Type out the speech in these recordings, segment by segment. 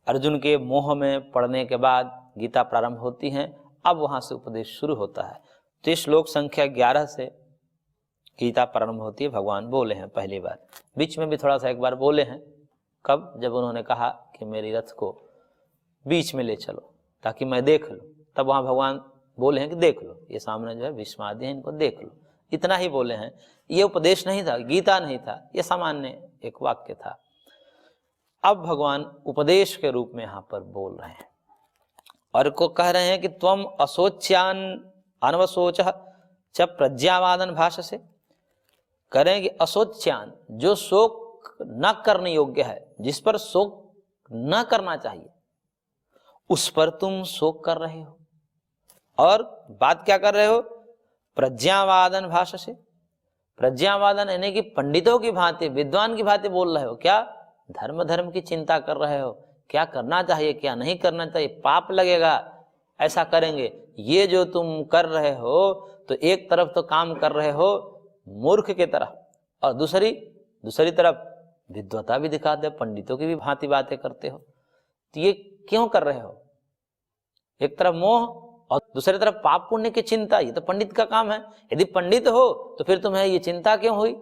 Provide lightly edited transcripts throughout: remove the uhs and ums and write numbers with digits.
अर्जुन के मोह में पड़ने के बाद गीता प्रारंभ होती है। अब वहां से उपदेश शुरू होता है। तो श्लोक संख्या 11 से गीता प्रारंभ होती है। भगवान बोले हैं पहली बार, बीच में भी थोड़ा सा एक बार बोले हैं। कब? जब उन्होंने कहा कि मेरी रथ को बीच में ले चलो ताकि मैं देख लूं, तब वहां भगवान बोले हैं कि देख लो, ये सामने जो है भीष्म आदि है, इनको देख लो। इतना ही बोले हैं। ये उपदेश नहीं था, गीता नहीं था, ये सामान्य एक वाक्य था। अब भगवान उपदेश के रूप में यहाँ पर बोल रहे हैं और को कह रहे हैं कि त्वम असोच्यान अनवसोच च प्रज्ञावादन भाषा से करें कि असोच्यान, जो शोक न करने योग्य है, जिस पर शोक न करना चाहिए, उस पर तुम शोक कर रहे हो। और बात क्या कर रहे हो? प्रज्ञावादन भाषा से। प्रज्ञावादन यानी कि पंडितों की भांति, विद्वान की भांति बोल रहे हो। क्या? धर्म की चिंता कर रहे हो, क्या करना चाहिए क्या नहीं करना चाहिए, पाप लगेगा, ऐसा करेंगे। ये जो तुम कर रहे हो तो एक तरफ तो काम कर रहे हो मूर्ख की तरह, और दूसरी तरफ विद्वता भी दिखाते हो, पंडितों की भी भांति बातें करते हो। तो ये क्यों कर रहे हो? एक तरफ मोह और दूसरी तरफ पाप पुण्य की चिंता। ये तो पंडित का काम है। यदि पंडित हो तो फिर तुम्हें ये चिंता क्यों हुई?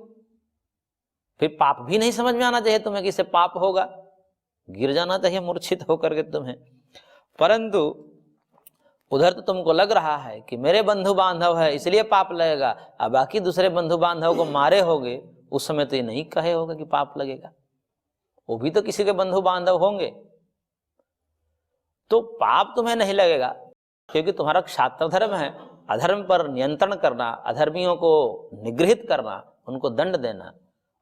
फिर पाप भी नहीं समझ में आना चाहिए तुम्हें कि इससे पाप होगा, गिर जाना चाहिए मूर्छित होकर के तुम्हें। परंतु उधर तो तुमको लग रहा है कि मेरे बंधु बांधव है इसलिए पाप लगेगा, अब बाकी दूसरे बंधु बांधव को मारे होगे, उस समय तो ये नहीं कहे होगा कि पाप लगेगा, वो भी तो किसी के बंधु बांधव होंगे, तो पाप तुम्हें नहीं लगेगा, क्योंकि तुम्हारा क्षात्र धर्म है। अधर्म पर नियंत्रण करना, अधर्मियों को निगृहित करना, उनको दंड देना,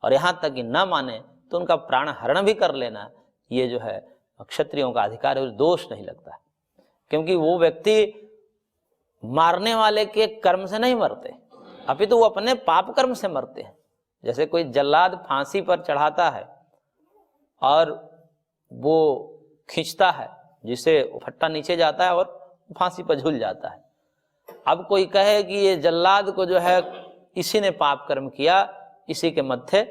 और यहां तक कि न माने तो उनका प्राण हरण भी कर लेना, ये जो है क्षत्रियों का अधिकार है, दोष नहीं लगता। क्योंकि वो व्यक्ति मारने वाले के कर्म से नहीं मरते, अपितु वो अपने पाप कर्म से मरते हैं। जैसे कोई जल्लाद फांसी पर चढ़ाता है और वो खींचता है, जिससे फट्टा नीचे जाता है और फांसी पर झूल जाता है। अब कोई कहे कि ये जल्लाद को जो है इसी ने पाप कर्म किया, इसी के मत्थे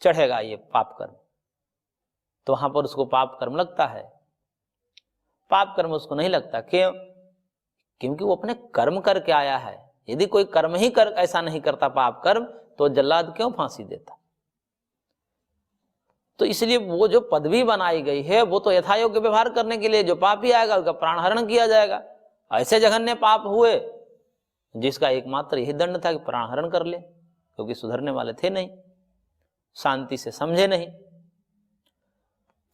चढ़ेगा ये पाप कर्म, तो वहां पर उसको पाप कर्म लगता है। पाप कर्म उसको नहीं लगता। क्यों? क्योंकि वो अपने कर्म करके आया है। यदि कोई कर्म ही ऐसा नहीं करता पाप कर्म, तो जल्लाद क्यों फांसी देता? तो इसलिए वो जो पदवी बनाई गई है वो तो यथायोग्य व्यवहार करने के लिए, जो पापी आएगा उसका प्राण हरण किया जाएगा। ऐसे जघन्य पाप हुए जिसका एकमात्र यही दंड था कि प्राण हरण कर ले, क्योंकि सुधरने वाले थे नहीं, शांति से समझे नहीं।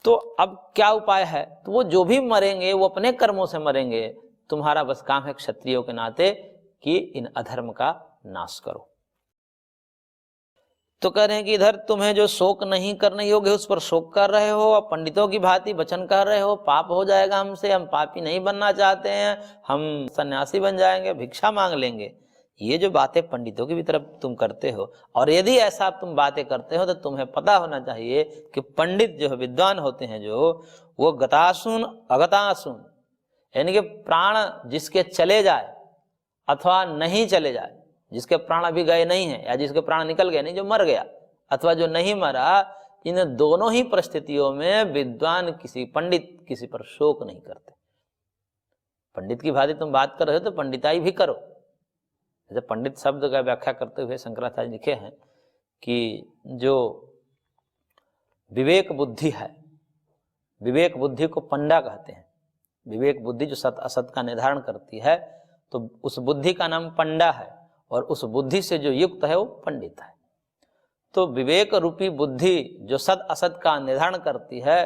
तो अब क्या उपाय है? तो वो जो भी मरेंगे वो अपने कर्मों से मरेंगे। तुम्हारा बस काम है क्षत्रियों के नाते कि इन अधर्म का नाश करो। तो कह रहे हैं कि इधर तुम्हें जो शोक नहीं करने योग्य है उस पर शोक कर रहे हो, और पंडितों की भांति वचन कर रहे हो, पाप हो जाएगा हमसे, हम पापी नहीं बनना चाहते हैं, हम सन्यासी बन जाएंगे, भिक्षा मांग लेंगे। ये जो बातें पंडितों की भी तरफ तुम करते हो, और यदि ऐसा तुम बातें करते हो तो तुम्हें पता होना चाहिए कि पंडित जो है, विद्वान होते हैं जो, वो गतासुन अगतासुन, यानी कि प्राण जिसके चले जाए अथवा नहीं चले जाए, जिसके प्राण अभी गए नहीं है या जिसके प्राण निकल गए नहीं, जो मर गया अथवा जो नहीं मरा, इन दोनों ही परिस्थितियों में विद्वान पंडित किसी पर शोक नहीं करते। पंडित की भांति तुम बात कर रहे हो तो पंडिताई भी करो। जैसे पंडित शब्द का व्याख्या करते हुए शंकराचार्य लिखे हैं कि जो विवेक बुद्धि है, विवेक बुद्धि को पंडा कहते हैं। विवेक बुद्धि जो सत असत का निर्धारण करती है, तो उस बुद्धि का नाम पंडा है, और उस बुद्धि से जो युक्त है वो पंडित है। तो विवेक रूपी बुद्धि जो सत असत का निर्धारण करती है,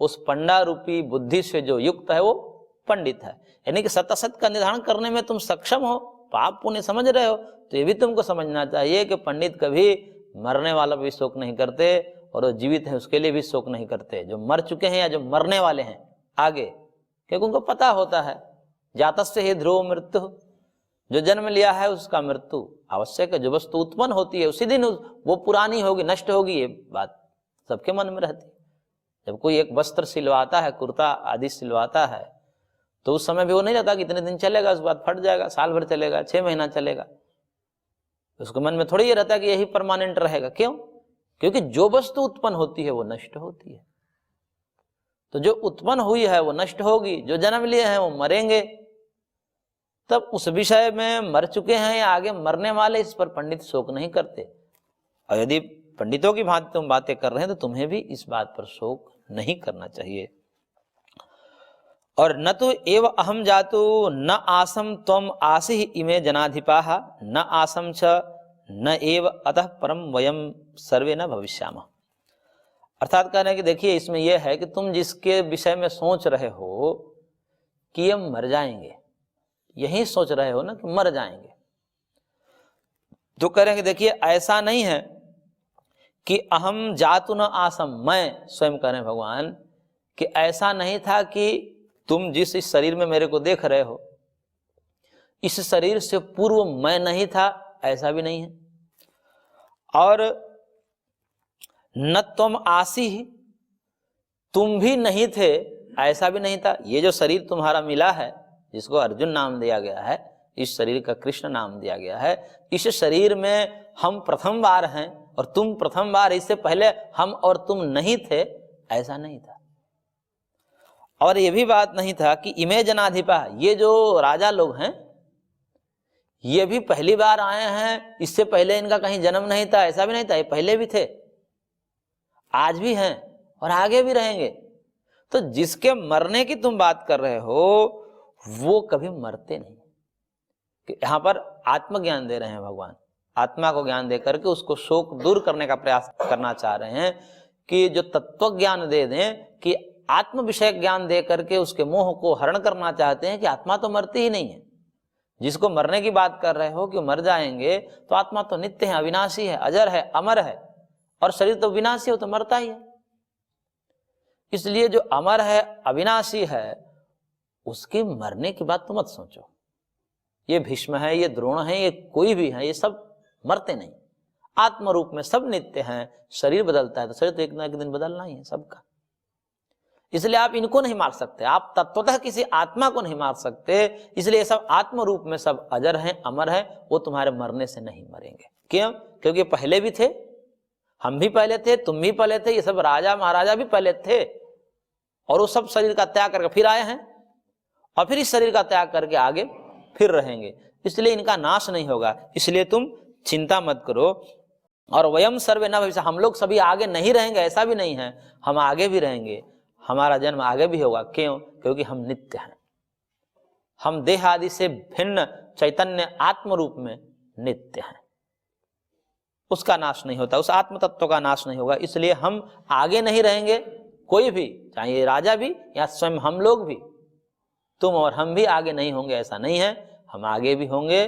उस पंडा रूपी बुद्धि से जो युक्त है वो पंडित है। यानी कि सत असत का निर्धारण करने में तुम सक्षम हो, पाप पुण्य समझ रहे हो, तो ये भी तुमको समझना चाहिए कि पंडित कभी मरने वाला भी शोक नहीं करते, और जो जीवित है उसके लिए भी शोक नहीं करते, जो मर चुके हैं या जो मरने वाले हैं आगे, क्योंकि उनको पता होता है जातस्य ही ध्रुव मृत्यु, जो जन्म लिया है उसका मृत्यु आवश्यक है। जो वस्तु उत्पन्न होती है उसी दिन वो पुरानी होगी, नष्ट होगी, ये बात सबके मन में रहती है। जब कोई एक वस्त्र सिलवाता है, कुर्ता आदि सिलवाता है, तो उस समय भी वो नहीं रहता कि इतने दिन चलेगा, उसके बाद फट जाएगा, साल भर चलेगा, 6 महीना चलेगा। उसके मन में थोड़ी ये रहता कि यही परमानेंट रहेगा। क्यों? क्योंकि जो वस्तु उत्पन्न होती है वो नष्ट होती है। तो जो उत्पन्न हुई है वो नष्ट होगी, जो जन्म लिए हैं वो मरेंगे। तब उस विषय में मर चुके हैं या आगे मरने वाले, इस पर पंडित शोक नहीं करते। और यदि पंडितों की भांति तुम बातें कर रहे हैं तो तुम्हें भी इस बात पर शोक नहीं करना चाहिए। और न तो एव अहम जातु न आसम त्वम आसि इमे जनाधिपाः न आसम च न एव अतः परम वयम सर्वे न भविष्यामः। अर्थात कह रहे हैं कि देखिए इसमें यह है कि तुम जिसके विषय में सोच रहे हो कि हम मर जाएंगे, यही सोच रहे हो ना कि मर जाएंगे, तो कह रहे हैं कि देखिए ऐसा नहीं है कि अहम जातु न आसम, मैं स्वयं कह रहे हैं भगवान कि ऐसा नहीं था कि तुम जिस इस शरीर में मेरे को देख रहे हो, इस शरीर से पूर्व मैं नहीं था, ऐसा भी नहीं है। और न तुम आसी, तुम भी नहीं थे, ऐसा भी नहीं था। ये जो शरीर तुम्हारा मिला है, जिसको अर्जुन नाम दिया गया है, इस शरीर का कृष्ण नाम दिया गया है, इस शरीर में हम प्रथम बार हैं और तुम प्रथम बार, इससे पहले हम और तुम नहीं थे, ऐसा नहीं था। और ये भी बात नहीं था कि इमे जनाधिपा, ये जो राजा लोग हैं ये भी पहली बार आए हैं, इससे पहले इनका कहीं जन्म नहीं था, ऐसा भी नहीं था। ये पहले भी थे, आज भी हैं और आगे भी रहेंगे। तो जिसके मरने की तुम बात कर रहे हो वो कभी मरते नहीं। कि यहां पर आत्मज्ञान दे रहे हैं भगवान, आत्मा को ज्ञान दे करके उसको शोक दूर करने का प्रयास करना चाह रहे हैं कि जो तत्व ज्ञान दे दें, कि आत्म विषय ज्ञान दे करके उसके मोह को हरण करना चाहते हैं कि आत्मा तो मरती ही नहीं है। जिसको मरने की बात कर रहे हो कि मर जाएंगे, तो आत्मा तो नित्य है, अविनाशी है, अजर है, अमर है, और शरीर तो विनाशी हो तो मरता ही है। इसलिए जो अमर है, अविनाशी है, उसके मरने की बात तो मत सोचो। ये भीष्म है, ये द्रोण है, ये कोई भी है, ये सब मरते नहीं, आत्म रूप में सब नित्य हैं। शरीर बदलता है तो शरीर तो एक ना एक दिन बदलना ही है सबका। इसलिए आप इनको नहीं मार सकते, आप तत्वतः किसी आत्मा को नहीं मार सकते। इसलिए सब आत्म रूप में सब अजर हैं, अमर हैं, वो तुम्हारे मरने से नहीं मरेंगे। क्यों? क्योंकि पहले भी थे, हम भी पहले थे, तुम भी पहले थे, ये सब राजा महाराजा भी पहले थे, और वो सब शरीर का त्याग करके फिर आए हैं, और फिर इस शरीर का त्याग करके आगे फिर रहेंगे। इसलिए इनका नाश नहीं होगा। इसलिए तुम चिंता मत करो। और वयम सर्वे न भविष्य, हम लोग सभी आगे नहीं रहेंगे ऐसा भी नहीं है, हम आगे भी रहेंगे, हमारा जन्म आगे भी होगा। क्यों? क्योंकि हम नित्य हैं, हम देह आदि से भिन्न चैतन्य आत्म रूप में नित्य हैं, उसका नाश नहीं होता, उस आत्म तत्व का नाश नहीं होगा। इसलिए हम आगे नहीं रहेंगे, कोई भी, चाहे ये राजा भी या स्वयं हम लोग भी, तुम और हम भी आगे नहीं होंगे ऐसा नहीं है, हम आगे भी होंगे,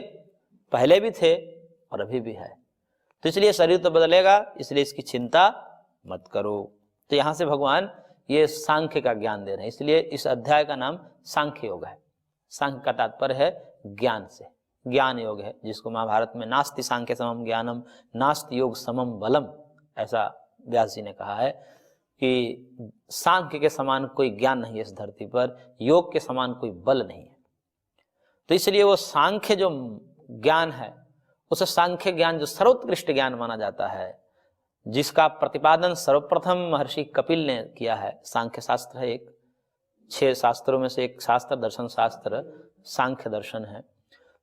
पहले भी थे और अभी भी है। तो इसलिए शरीर तो बदलेगा, इसलिए इसकी चिंता मत करो। तो यहां से भगवान ये सांख्य का ज्ञान दे रहे हैं। इसलिए इस अध्याय का नाम सांख्य योग है। सांख्य का तात्पर्य है ज्ञान से, ज्ञान योग है, जिसको महाभारत में नास्ति सांख्य समम ज्ञानम नास्ति योग समम बलम, ऐसा व्यास जी ने कहा है कि सांख्य के समान कोई ज्ञान नहीं है इस धरती पर, योग के समान कोई बल नहीं है। तो इसलिए वो सांख्य जो ज्ञान है, उस सांख्य ज्ञान जो सर्वोत्कृष्ट ज्ञान माना जाता है, जिसका प्रतिपादन सर्वप्रथम महर्षि कपिल ने किया है। सांख्य शास्त्र है एक, 6 शास्त्रों में से एक शास्त्र, दर्शन शास्त्र सांख्य दर्शन है।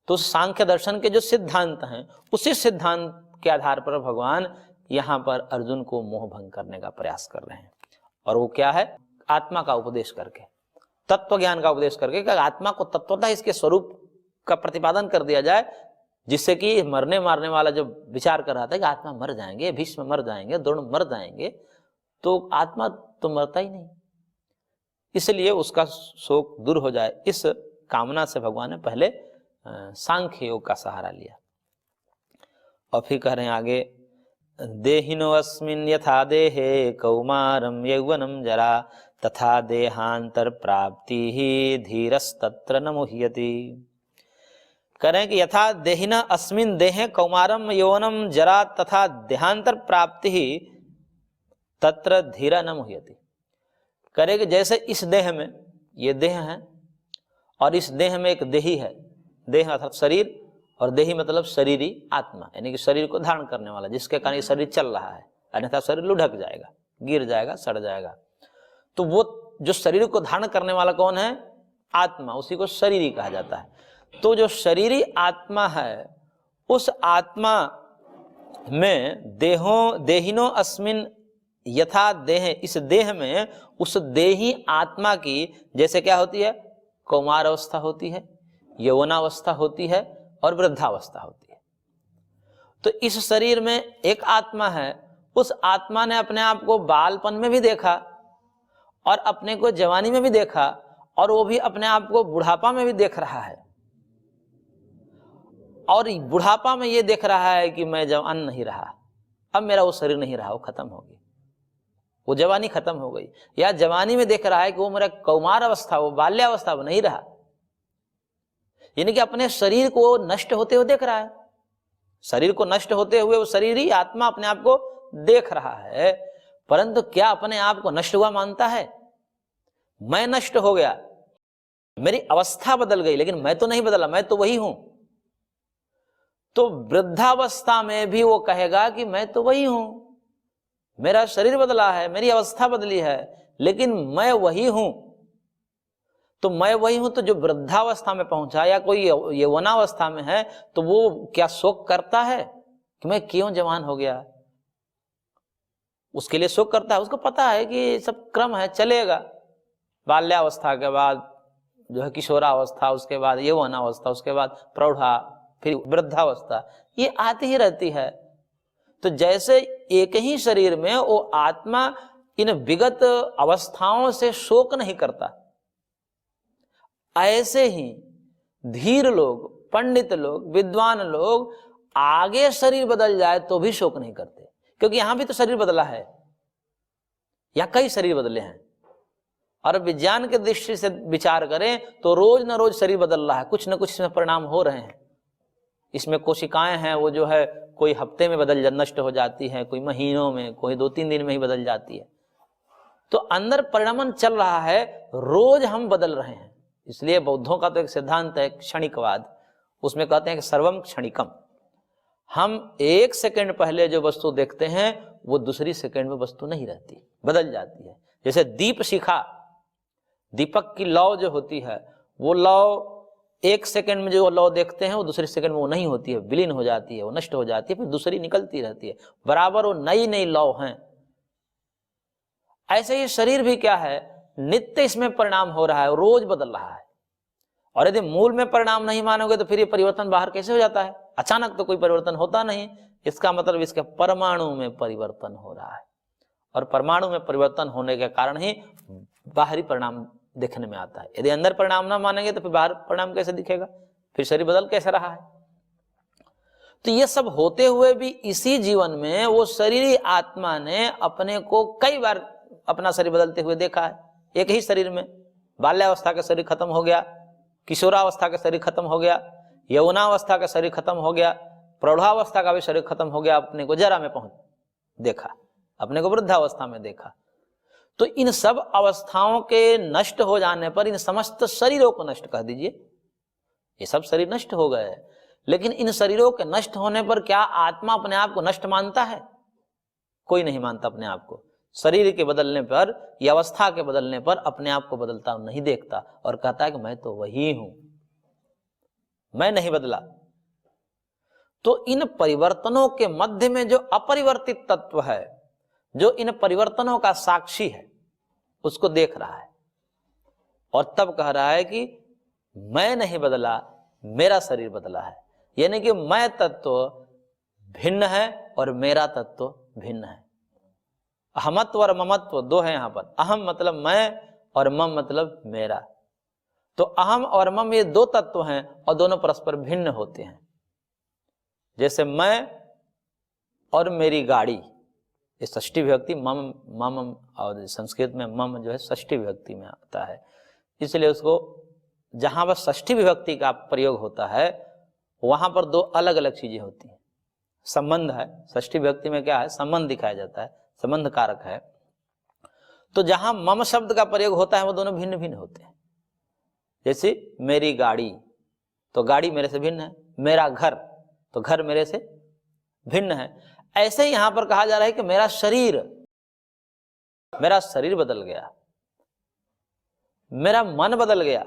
तो उस सांख्य दर्शन के जो सिद्धांत हैं, उसी सिद्धांत के आधार पर भगवान यहाँ पर अर्जुन को मोह भंग करने का प्रयास कर रहे हैं। और वो क्या है? आत्मा का उपदेश करके, तत्व ज्ञान का उपदेश करके, कि आत्मा को तत्वतः इसके स्वरूप का प्रतिपादन कर दिया जाए, जिससे कि मरने मारने वाला जो विचार कर रहा था कि आत्मा मर जाएंगे, भीष्म मर जाएंगे, द्रोण मर जाएंगे, तो आत्मा तो मरता ही नहीं, इसलिए उसका शोक दूर हो जाए, इस कामना से भगवान ने पहले सांख्य योग का सहारा लिया। और फिर कह रहे हैं आगे, देहिनो अस्मिन् यथा देहे कौमारम यौवनम जरा तथा देहांतर प्राप्ति ही धीरस्तत्र न मुह्यति। कह रहे हैं कि यथा देहिना अस्मिन् देहे कौमारम यौवनम जरा तथा देहांतर प्राप्ति ही तत्र धीरा न मुह्यति। कह रहे कि जैसे इस देह में, ये देह है और इस देह में एक देही है, देह अर्थात शरीर, और देही मतलब शरीरी आत्मा, यानी कि शरीर को धारण करने वाला, जिसके कारण शरीर चल रहा है, अन्यथा शरीर लुढ़क जाएगा, गिर जाएगा, सड़ जाएगा। तो वो जो शरीर को धारण करने वाला कौन है? आत्मा, उसी को शरीरी कहा जाता है। तो जो शरीरी आत्मा है, उस आत्मा में देहिनो अस्मिन यथा देह, इस देह में उस देही आत्मा की जैसे क्या होती है? कौमार अवस्था होती है, यौवनावस्था होती है और वृद्धावस्था होती है। तो इस शरीर में एक आत्मा है, उस आत्मा ने अपने आप को बालपन में भी देखा और अपने को जवानी में भी देखा, और वो भी अपने आप को बुढ़ापा में भी देख रहा है, और बुढ़ापा में ये देख रहा है कि मैं जवान नहीं रहा, अब मेरा वो शरीर नहीं रहा, वो खत्म हो गई, वो जवानी खत्म हो गई। या जवानी में देख रहा है कि वो मेरा कौमार अवस्था, वो बाल्यावस्था वो नहीं रहा, यानी कि अपने शरीर को नष्ट होते हुए देख रहा है। शरीर को नष्ट होते हुए वो शरीरी आत्मा अपने आप को देख रहा है, परंतु क्या अपने आप को नष्ट हुआ मानता है? मैं नष्ट हो गया, मेरी अवस्था बदल गई, लेकिन मैं तो नहीं बदला, मैं तो वही हूं। तो वृद्धावस्था में भी वो कहेगा कि मैं तो वही हूं, मेरा शरीर बदला है, मेरी अवस्था बदली है, लेकिन मैं वही हूं। तो मैं वही हूं, तो जो वृद्धावस्था में पहुंचा या कोई यौवनावस्था में है, तो वो क्या शोक करता है कि मैं क्यों जवान हो गया? उसके लिए शोक करता है, उसको पता है कि सब क्रम है, चलेगा। बाल्यावस्था के बाद जो है किशोरावस्था, उसके बाद यौवनावस्था, उसके बाद प्रौढ़ा, फिर वृद्धावस्था, ये आती ही रहती है। तो जैसे एक ही शरीर में वो आत्मा इन विगत अवस्थाओं से शोक नहीं करता, ऐसे ही धीर लोग, पंडित लोग, विद्वान लोग आगे शरीर बदल जाए तो भी शोक नहीं करते, क्योंकि यहां भी तो शरीर बदला है, या कई शरीर बदले हैं। और विज्ञान के दृष्टि से विचार करें तो रोज न रोज शरीर बदल रहा है, कुछ न कुछ इसमें परिणाम हो रहे हैं। इसमें कोशिकाएं हैं, वो जो है कोई हफ्ते में बदल नष्ट हो जाती है, कोई महीनों में, कोई 2-3 दिन में ही बदल जाती है। तो अंदर परिणमन चल रहा है, रोज हम बदल रहे हैं। इसलिए बौद्धों का तो एक सिद्धांत है क्षणिकवाद, उसमें कहते हैं कि सर्वम क्षणिकम। हम 1 सेकंड पहले जो वस्तु देखते हैं वो दूसरी सेकंड में वस्तु नहीं रहती, बदल जाती है। जैसे दीप शिखा, दीपक की लौ जो होती है, वो लौ 1 सेकंड में जो लौ देखते हैं वो दूसरी सेकंड में वो नहीं होती है, विलीन हो जाती है, वो नष्ट हो जाती है, फिर दूसरी निकलती रहती है, बराबर वो नई नई लौ हैं। ऐसे ही शरीर भी क्या है, नित्य इसमें परिणाम हो रहा है, रोज बदल रहा है। और यदि मूल में परिणाम नहीं मानोगे तो फिर ये परिवर्तन बाहर कैसे हो जाता है? अचानक तो कोई परिवर्तन होता नहीं, इसका मतलब इसके परमाणु में परिवर्तन हो रहा है, और परमाणु में परिवर्तन होने के कारण ही बाहरी परिणाम देखने में आता है। यदि अंदर परिणाम ना मानेंगे तो फिर बाहर परिणाम कैसे दिखेगा, फिर शरीर बदल कैसे रहा है? तो ये सब होते हुए भी इसी जीवन में वो शरीरी आत्मा ने अपने को कई बार अपना शरीर बदलते हुए देखा है। एक ही शरीर में बाल्यावस्था का शरीर खत्म हो गया, किशोरावस्था का शरीर खत्म हो गया, यौवनावस्था का शरीर खत्म हो गया, प्रौढ़ावस्था का भी शरीर खत्म हो गया, अपने को जरा में पहुंच देखा, अपने को वृद्धावस्था में देखा। तो इन सब अवस्थाओं के नष्ट हो जाने पर इन समस्त शरीरों को नष्ट कर दीजिए, ये सब शरीर नष्ट हो गए। लेकिन इन शरीरों के नष्ट होने पर क्या आत्मा अपने आप को नष्ट मानता है? कोई नहीं मानता अपने आप को। शरीर के बदलने पर या अवस्था के बदलने पर अपने आप को बदलता नहीं देखता, और कहता है कि मैं तो वही हूं, मैं नहीं बदला। तो इन परिवर्तनों के मध्य में जो अपरिवर्तित तत्व है, जो इन परिवर्तनों का साक्षी है, उसको देख रहा है, और तब कह रहा है कि मैं नहीं बदला, मेरा शरीर बदला है। यानी कि मैं तत्व भिन्न है और मेरा तत्व भिन्न है। अहमत्व और ममत्व दो है यहां पर। अहम मतलब मैं और मम मतलब मेरा। तो अहम और मम ये दो तत्व हैं और दोनों परस्पर भिन्न होते हैं। जैसे मैं और मेरी गाड़ी, ये षष्ठी विभक्ति मम मम, और संस्कृत में मम जो है षष्ठी विभक्ति में आता है, इसलिए उसको जहां पर षष्ठी विभक्ति का प्रयोग होता है वहां पर दो अलग अलग चीजें होती हैं। संबंध है, षष्ठी विभक्ति में क्या है, संबंध दिखाया जाता है, संबंध कारक है। तो जहां मम शब्द का प्रयोग होता है वो दोनों भिन्न भिन्न होते हैं। जैसे मेरी गाड़ी, तो गाड़ी मेरे से भिन्न है, मेरा घर, तो घर मेरे से भिन्न है। ऐसे ही यहां पर कहा जा रहा है कि मेरा शरीर बदल गया। मेरा मन बदल गया,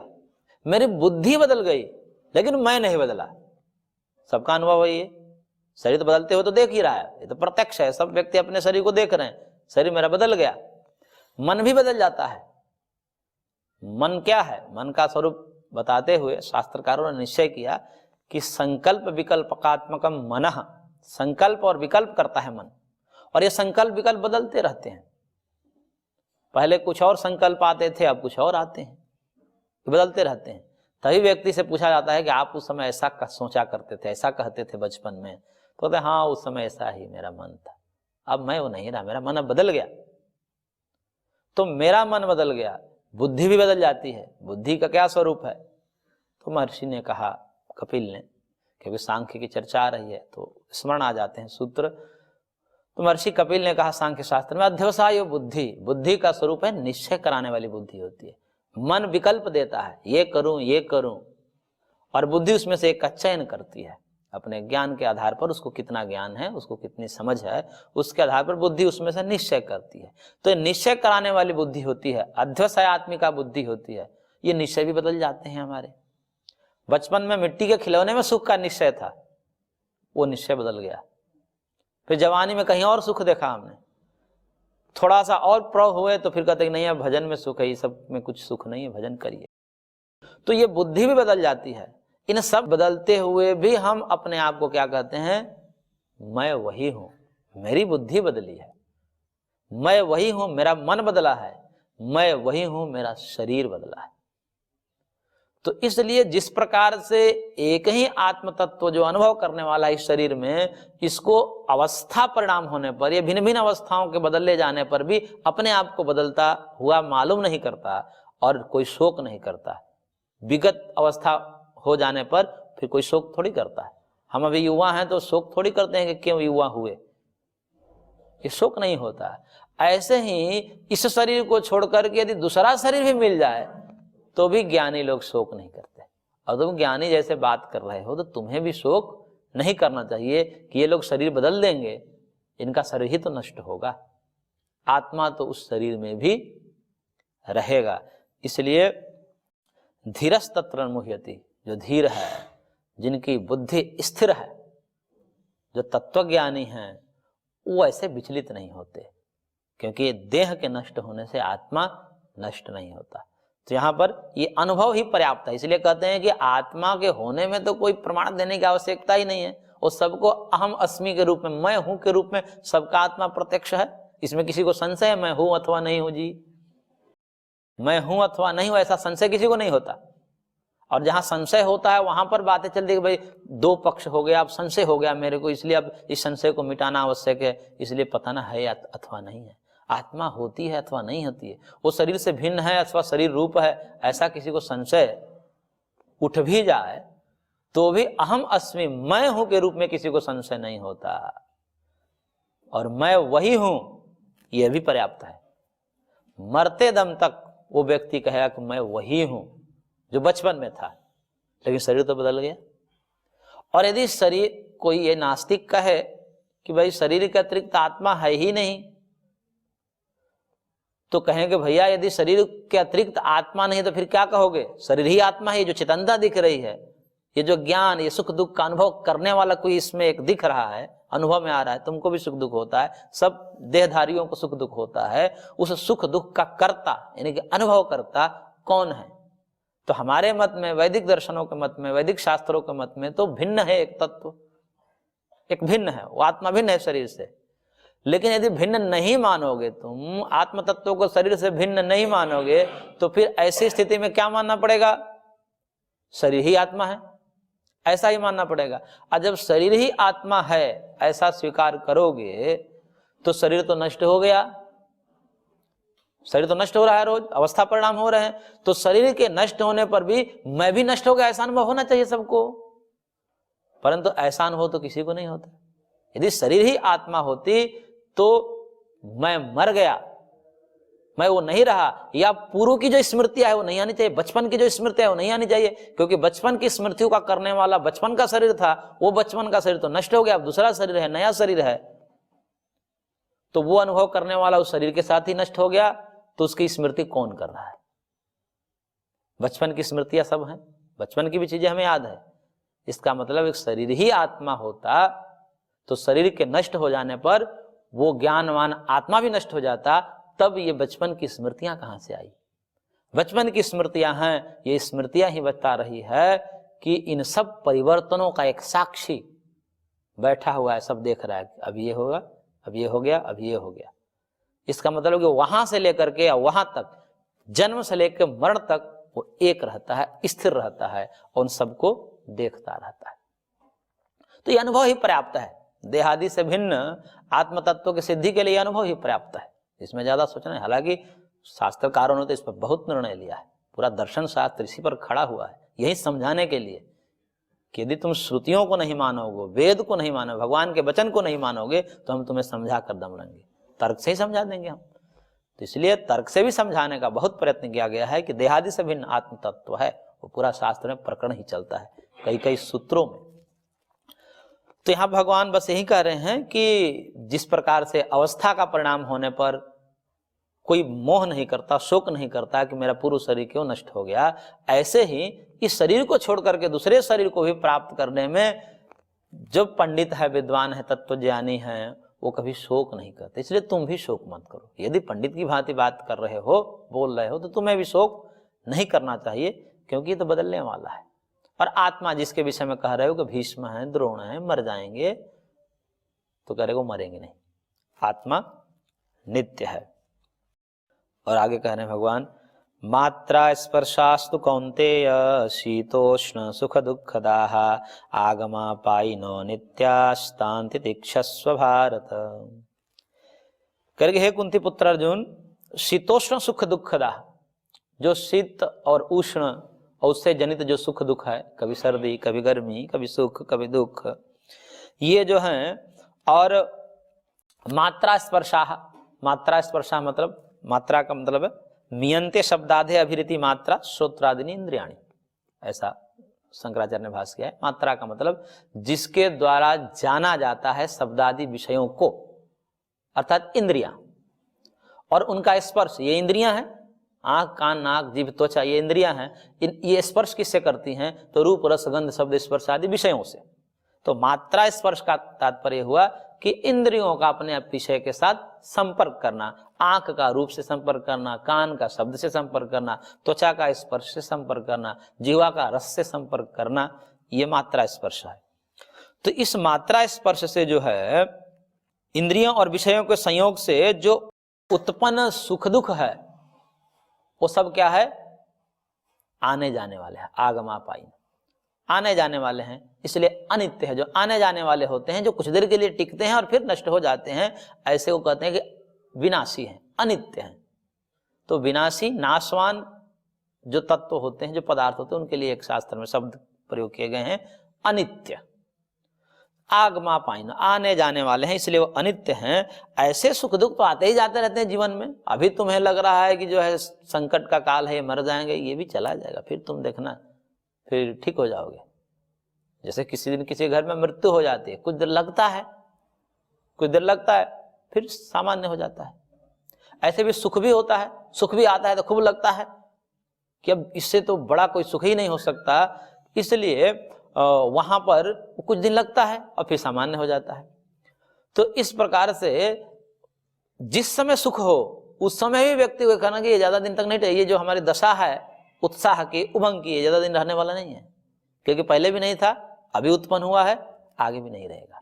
मेरी बुद्धि बदल गई, लेकिन मैं नहीं बदला। सबका अनुभव है ये। शरीर तो बदलते हो तो देख ही रहा है, ये तो प्रत्यक्ष है, सब व्यक्ति अपने शरीर को देख रहे हैं। शरीर मेरा बदल गया, मन भी बदल जाता है। मन क्या है? मन का स्वरूप बताते हुए शास्त्रकारों ने निश्चय किया कि संकल्प विकल्पकात्मकम मनः, संकल्प और विकल्प करता है मन, और ये संकल्प विकल्प बदलते रहते हैं। पहले कुछ और संकल्प आते थे, अब कुछ और आते हैं, बदलते रहते हैं। तभी व्यक्ति से पूछा जाता है कि आप उस समय ऐसा सोचा करते थे, ऐसा कहते थे बचपन में, तो कहते हाँ उस समय ऐसा ही मेरा मन था, अब मैं वो नहीं रहा, मेरा मन अब बदल गया। तो मेरा मन बदल गया, बुद्धि भी बदल जाती है। बुद्धि का क्या स्वरूप है? तो महर्षि ने कहा, कपिल ने, क्योंकि सांख्य की चर्चा आ रही है तो स्मरण आ जाते हैं सूत्र। तो महर्षि कपिल ने कहा सांख्य शास्त्र में अध्यवसाय बुद्धि, बुद्धि का स्वरूप है निश्चय कराने वाली बुद्धि होती है। मन विकल्प देता है, ये करूं ये करूं, और बुद्धि उसमें से एक का चयन करती है। अपने ज्ञान के आधार पर, उसको कितना ज्ञान है, उसको कितनी समझ है, उसके आधार पर बुद्धि उसमें से निश्चय करती है। तो ये निश्चय कराने वाली बुद्धि होती है, अध्यवसायात्मिका बुद्धि होती है। ये निश्चय भी बदल जाते हैं हमारे। बचपन में मिट्टी के खिलौने में सुख का निश्चय था, वो निश्चय बदल गया। फिर जवानी में कहीं और सुख देखा हमने, थोड़ा सा और प्रौढ़ हुए तो फिर कहते हैं नहीं है भजन में सुख है, ये सब में कुछ सुख नहीं है, भजन करिए। तो ये बुद्धि भी बदल जाती है। इन सब बदलते हुए भी हम अपने आप को क्या कहते हैं? मैं वही हूं, मेरी बुद्धि बदली है, मैं वही हूं, मेरा मन बदला है, मैं वही हूं, मेरा शरीर बदला है। तो इसलिए जिस प्रकार से एक ही आत्म तत्व जो अनुभव करने वाला इस शरीर में, इसको अवस्था परिणाम होने पर, ये भिन्न भिन्न अवस्थाओं के बदलने जाने पर भी अपने आप को बदलता हुआ मालूम नहीं करता और कोई शोक नहीं करता। विगत अवस्था हो जाने पर फिर कोई शोक थोड़ी करता है। हम अभी युवा हैं तो शोक थोड़ी करते हैं कि क्यों युवा हुए, ये शोक नहीं होता है। ऐसे ही इस शरीर को छोड़कर के यदि दूसरा शरीर भी मिल जाए तो भी ज्ञानी लोग शोक नहीं करते। और तुम ज्ञानी जैसे बात कर रहे हो तो तुम्हें भी शोक नहीं करना चाहिए कि ये लोग शरीर बदल देंगे, इनका शरीर ही तो नष्ट होगा, आत्मा तो उस शरीर में भी रहेगा। इसलिए धीरस तत्र मुह्यति, जो धीर है, जिनकी बुद्धि स्थिर है, जो तत्वज्ञानी हैं, वो ऐसे विचलित नहीं होते, क्योंकि देह के नष्ट होने से आत्मा नष्ट नहीं होता। तो यहाँ पर ये अनुभव ही पर्याप्त है। इसलिए कहते हैं कि आत्मा के होने में तो कोई प्रमाण देने की आवश्यकता ही नहीं है, वो सबको अहम अस्मि के रूप में, मैं हूं के रूप में सबका आत्मा प्रत्यक्ष है। इसमें किसी को संशय है मैं हूं अथवा नहीं हूं? जी, मैं हूं अथवा नहीं हूं ऐसा संशय किसी को नहीं होता। और जहां संशय होता है वहां पर बातें चलती है कि भाई दो पक्ष हो गया, अब संशय हो गया मेरे को, इसलिए अब इस संशय को मिटाना आवश्यक है, इसलिए पता ना है अथवा नहीं है। आत्मा होती है अथवा नहीं होती है, वो शरीर से भिन्न है अथवा शरीर रूप है, ऐसा किसी को संशय उठ भी जाए तो भी अहम अस्मि, मैं हूं के रूप में किसी को संशय नहीं होता। और मैं वही हूं यह भी पर्याप्त है। मरते दम तक वो व्यक्ति कहेगा कि मैं वही हूं जो बचपन में था, लेकिन शरीर तो बदल गया। और यदि शरीर, कोई ये नास्तिक कहे कि भाई शरीर के अतिरिक्त आत्मा है ही नहीं, तो कहेंगे भैया यदि शरीर के अतिरिक्त आत्मा नहीं तो फिर क्या कहोगे? शरीर ही आत्मा है, जो चेतनता दिख रही है, ये जो ज्ञान, ये सुख दुख का अनुभव करने वाला कोई इसमें एक दिख रहा है, अनुभव में आ रहा है, तुमको भी सुख दुख होता है, सब देहधारियों को सुख दुख होता है, उस सुख दुख का कर्ता यानी कि अनुभव करता कौन है? तो हमारे मत में, वैदिक दर्शनों के मत में, वैदिक शास्त्रों के मत में तो भिन्न है, एक तत्व एक भिन्न है, वो आत्मा भिन्न है शरीर से। लेकिन यदि भिन्न नहीं मानोगे, तुम आत्म तत्व को शरीर से भिन्न नहीं मानोगे, तो फिर ऐसी स्थिति में क्या मानना पड़ेगा? शरीर ही आत्मा है, ऐसा ही मानना पड़ेगा। और जब शरीर ही आत्मा है ऐसा स्वीकार करोगे तो शरीर तो नष्ट हो गया, शरीर तो नष्ट हो रहा है, रोज अवस्था परिणाम हो रहे हैं, तो शरीर के नष्ट होने पर भी मैं भी नष्ट हो गया ऐसा अनुभव होना चाहिए सबको, परंतु ऐसा अनुभव तो किसी को नहीं होता। यदि शरीर ही आत्मा होती तो मैं मर गया, मैं वो नहीं रहा, या पूर्व की जो स्मृतियां है वो नहीं आनी चाहिए, बचपन की जो स्मृतियां है वो नहीं आनी चाहिए, क्योंकि बचपन की स्मृतियों का करने वाला बचपन का शरीर था, वो बचपन का शरीर तो नष्ट हो गया, अब दूसरा शरीर है, नया शरीर है, तो वो अनुभव करने वाला उस शरीर के साथ ही नष्ट हो गया, तो उसकी स्मृति कौन कर रहा है? बचपन की स्मृतियां सब हैं, बचपन की भी चीजें हमें याद है। इसका मतलब एक शरीर ही आत्मा होता तो शरीर के नष्ट हो जाने पर वो ज्ञानवान आत्मा भी नष्ट हो जाता, तब ये बचपन की स्मृतियां कहां से आई? बचपन की स्मृतियां हैं, ये स्मृतियां ही बता रही है कि इन सब परिवर्तनों का एक साक्षी बैठा हुआ है, सब देख रहा है, अब ये होगा, अब ये हो गया, अब ये हो गया। इसका मतलब कि वहां से लेकर के वहां तक, जन्म से लेकर मरण तक वो एक रहता है, स्थिर रहता है और उन सबको देखता रहता है। तो ये अनुभव ही पर्याप्त है। देहादि से भिन्न आत्म तत्व की सिद्धि के लिए अनुभव ही पर्याप्त है, इसमें ज्यादा सोचना है। हालांकि शास्त्रकारों ने तो इस पर बहुत निर्णय लिया है, पूरा दर्शन शास्त्र इसी पर खड़ा हुआ है, यही समझाने के लिए कि यदि तुम श्रुतियों को नहीं मानोगे, वेद को नहीं मानोगे, भगवान के वचन को नहीं मानोगे, तो हम तुम्हें समझा कर दम लेंगे, तर्क से ही समझा देंगे हम। तो इसलिए तर्क से भी समझाने का बहुत प्रयत्न किया गया है कि देहादि से भिन्न आत्म तत्व है, वो पूरा शास्त्र में प्रकरण ही चलता है कई कई सूत्रों में। तो यहाँ भगवान बस यही कह रहे हैं कि जिस प्रकार से अवस्था का परिणाम होने पर कोई मोह नहीं करता, शोक नहीं करता कि मेरा पूर्व शरीर क्यों नष्ट हो गया, ऐसे ही इस शरीर को छोड़ करके दूसरे शरीर को भी प्राप्त करने में जो पंडित है, विद्वान है, तत्वज्ञानी है, वो कभी शोक नहीं करते। इसलिए तुम भी शोक मत करो। यदि पंडित की भांति बात कर रहे हो, बोल रहे हो, तो तुम्हें भी शोक नहीं करना चाहिए, क्योंकि ये तो बदलने वाला है। और आत्मा जिसके विषय में कह रहे हो कि भीष्म है, द्रोण है, मर जाएंगे, तो कह रहे हो मरेंगे नहीं, आत्मा नित्य है। और आगे कह रहे हैं भगवान, मात्रा स्पर्शास्तु कौन्तेय शीतोष्ण सुख दुःखदाः आगमापायिनो नित्यास्तान्ति तितिक्षस्व भारत। करके हे कुंती पुत्र अर्जुन, शीतोष्ण सुख दुःखदाः, जो शीत और उष्ण और उससे जनित जो सुख दुख है, कभी सर्दी, कभी गर्मी, कभी सुख, कभी दुख, ये जो हैं, और मात्रा स्पर्शाः, मात्रा स्पर्शा मतलब, मात्रा का मतलब है मियंते शब्दाधे अभिरिति मात्रा श्रोत्रादिनी इंद्रियाणी, ऐसा शंकराचार्य ने भाष्य किया है। मात्रा का मतलब जिसके द्वारा जाना जाता है शब्दादि विषयों को, अर्थात इंद्रियां, और उनका स्पर्श, ये इंद्रियां हैं, आंख, कान, नाक, जीभ, त्वचा, ये इंद्रियां हैं। ये स्पर्श किससे करती हैं? तो रूप, रस, गंध, शब्द, स्पर्श आदि विषयों से। तो मात्रा स्पर्श का तात्पर्य हुआ कि इंद्रियों का अपने विषय के साथ संपर्क करना, आंख का रूप से संपर्क करना, कान का शब्द से संपर्क करना, त्वचा का स्पर्श से संपर्क करना, जीवा का रस से संपर्क करना, ये मात्रा स्पर्श है। तो इस मात्रा स्पर्श से जो है इंद्रियों और विषयों के संयोग से जो उत्पन्न सुख दुख है, वो सब क्या है? आने जाने वाले हैं, आगमापायिन, आने जाने वाले हैं, इसलिए अनित्य है। जो आने जाने वाले होते हैं, जो कुछ देर के लिए टिकते हैं और फिर नष्ट हो जाते हैं, ऐसे वो कहते हैं कि विनाशी हैं, अनित्य हैं। तो विनाशी, नाशवान जो तत्व होते हैं, जो पदार्थ होते हैं, उनके लिए एक शास्त्र में शब्द प्रयोग किए गए हैं, अनित्य। आगमापायिन, आने जाने वाले हैं, इसलिए वो अनित्य हैं। ऐसे सुख दुख तो आते ही जाते रहते हैं जीवन में। अभी तुम्हें लग रहा है कि जो है संकट का काल है, मर जाएंगे, ये भी चला जाएगा, फिर तुम देखना, फिर ठीक हो जाओगे। जैसे किसी दिन किसी घर में मृत्यु हो जाती है, कुछ देर लगता है, कुछ देर लगता है, फिर सामान्य हो जाता है। ऐसे भी सुख भी होता है, सुख भी आता है तो खूब लगता है कि अब इससे तो बड़ा कोई सुख ही नहीं हो सकता, इसलिए वहां पर कुछ दिन लगता है और फिर सामान्य हो जाता है। तो इस प्रकार से जिस समय सुख हो उस समय भी व्यक्ति को कहना कि ये ज्यादा दिन तक नहीं रहे, ये जो हमारी दशा है उत्साह की, उमंग की, ज्यादा दिन रहने वाला नहीं है, क्योंकि पहले भी नहीं था, अभी उत्पन्न हुआ है, आगे भी नहीं रहेगा।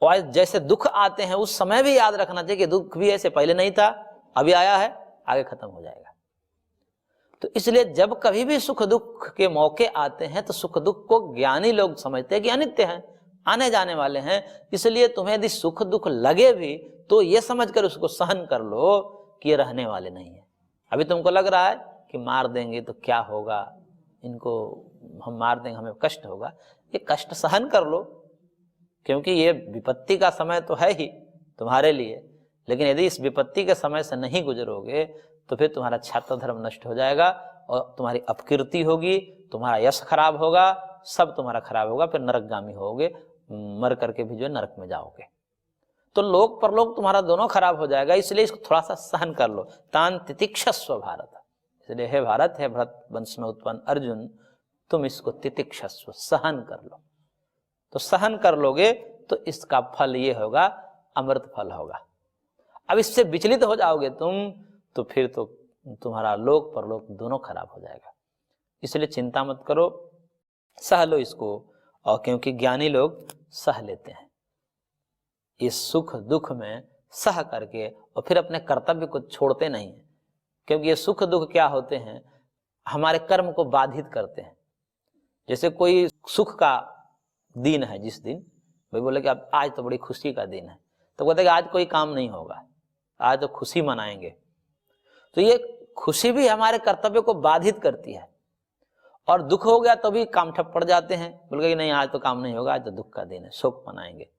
और जैसे दुख आते हैं उस समय भी याद रखना चाहिए कि दुख भी ऐसे पहले नहीं था, अभी आया है, आगे खत्म हो जाएगा। तो इसलिए जब कभी भी सुख दुख के मौके आते हैं तो सुख दुख को ज्ञानी लोग समझते हैं कि अनित्य हैं, आने जाने वाले हैं। इसलिए तुम्हें यदि सुख दुख लगे भी तो ये समझकर उसको सहन कर लो कि ये रहने वाले नहीं है। अभी तुमको लग रहा है कि मार देंगे तो क्या होगा, इनको हम मार देंगे, हमें कष्ट होगा, ये कष्ट सहन कर लो, क्योंकि ये विपत्ति का समय तो है ही तुम्हारे लिए। लेकिन यदि इस विपत्ति के समय से नहीं गुजरोगे तो फिर तुम्हारा छात्र धर्म नष्ट हो जाएगा और तुम्हारी अपकीर्ति होगी, तुम्हारा यश खराब होगा, सब तुम्हारा खराब होगा, फिर नरकगामी होगे, मर करके भी जो है नरक में जाओगे। तो लोक परलोक तुम्हारा दोनों खराब हो जाएगा, इसलिए इसको थोड़ा सा सहन कर लो। तान तितिक्षस्व भारत, इसलिए हे भारत, हे भरत वंश में उत्पन्न अर्जुन, तुम इसको तितिक्षस्व, सहन कर लो। तो सहन कर लोगे तो इसका फल ये होगा, अमृत फल होगा। अब इससे विचलित हो जाओगे तुम, तो फिर तो तुम्हारा लोक परलोक दोनों खराब हो जाएगा। इसलिए चिंता मत करो, सह लो इसको। और क्योंकि ज्ञानी लोग सह लेते हैं, इस सुख दुख में सह करके, और फिर अपने कर्तव्य को छोड़ते नहीं हैं। क्योंकि ये सुख दुख क्या होते हैं, हमारे कर्म को बाधित करते हैं। जैसे कोई सुख का दिन है, जिस दिन भाई बोले कि अब आज तो बड़ी खुशी का दिन है, तो कहते हैं कि आज कोई काम नहीं होगा, आज तो खुशी मनाएंगे। तो ये खुशी भी हमारे कर्तव्य को बाधित करती है। और दुख हो गया तो भी काम ठप पड़ जाते हैं, बोल कि नहीं आज तो काम नहीं होगा, आज तो दुख का दिन है, शोक मनाएंगे।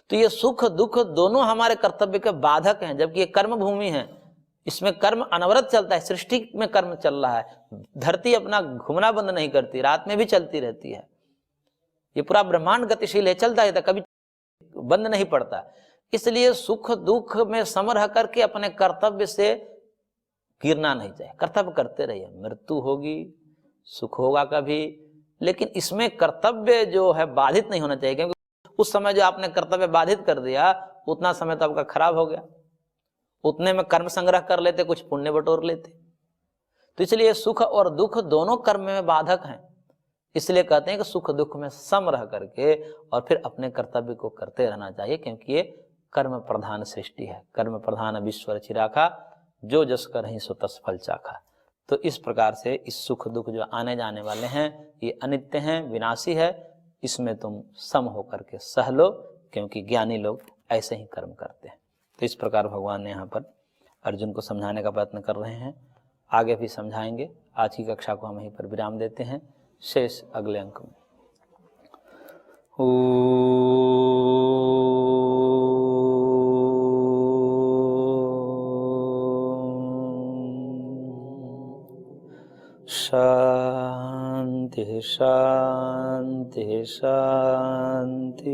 तो ये सुख दुख दोनों हमारे कर्तव्य के बाधक हैं। जबकि ये कर्म भूमि है, इसमें कर्म अनवरत चलता है, सृष्टि में कर्म चल रहा है। धरती अपना घूमना बंद नहीं करती, रात में भी चलती रहती है। ये पूरा ब्रह्मांड गतिशील है, चलता है, कभी बंद नहीं पड़ता। इसलिए सुख दुख में सम रह करके अपने कर्तव्य से गिरना नहीं चाहिए, कर्तव्य करते रहिए। मृत्यु होगी, सुख होगा कभी, लेकिन इसमें कर्तव्य जो है बाधित नहीं होना चाहिए। क्योंकि उस समय जो आपने कर्तव्य बाधित कर दिया, उतना समय तो आपका खराब हो गया। उतने में कर्म संग्रह कर लेते, कुछ पुण्य बटोर लेते। तो इसलिए सुख और दुख दोनों कर्म में बाधक हैं। इसलिए कहते हैं कि सुख दुख में सम रह करके और फिर अपने कर्तव्य को करते रहना चाहिए। क्योंकि ये कर्म प्रधान सृष्टि है, कर्म प्रधान विश्व रचि राखा, जो जस करहिं सो तस फल चाखा। तो इस प्रकार से इस सुख दुख जो आने जाने वाले हैं, ये अनित्य हैं, विनाशी है। इसमें तुम सम होकर के सह लो, क्योंकि ज्ञानी लोग ऐसे ही कर्म करते हैं। तो इस प्रकार भगवान ने यहाँ पर अर्जुन को समझाने का प्रयत्न कर रहे हैं, आगे भी समझाएंगे। आज की कक्षा को हम यहीं पर विराम देते हैं, शेष अगले अंक में। शांति शांति शांति।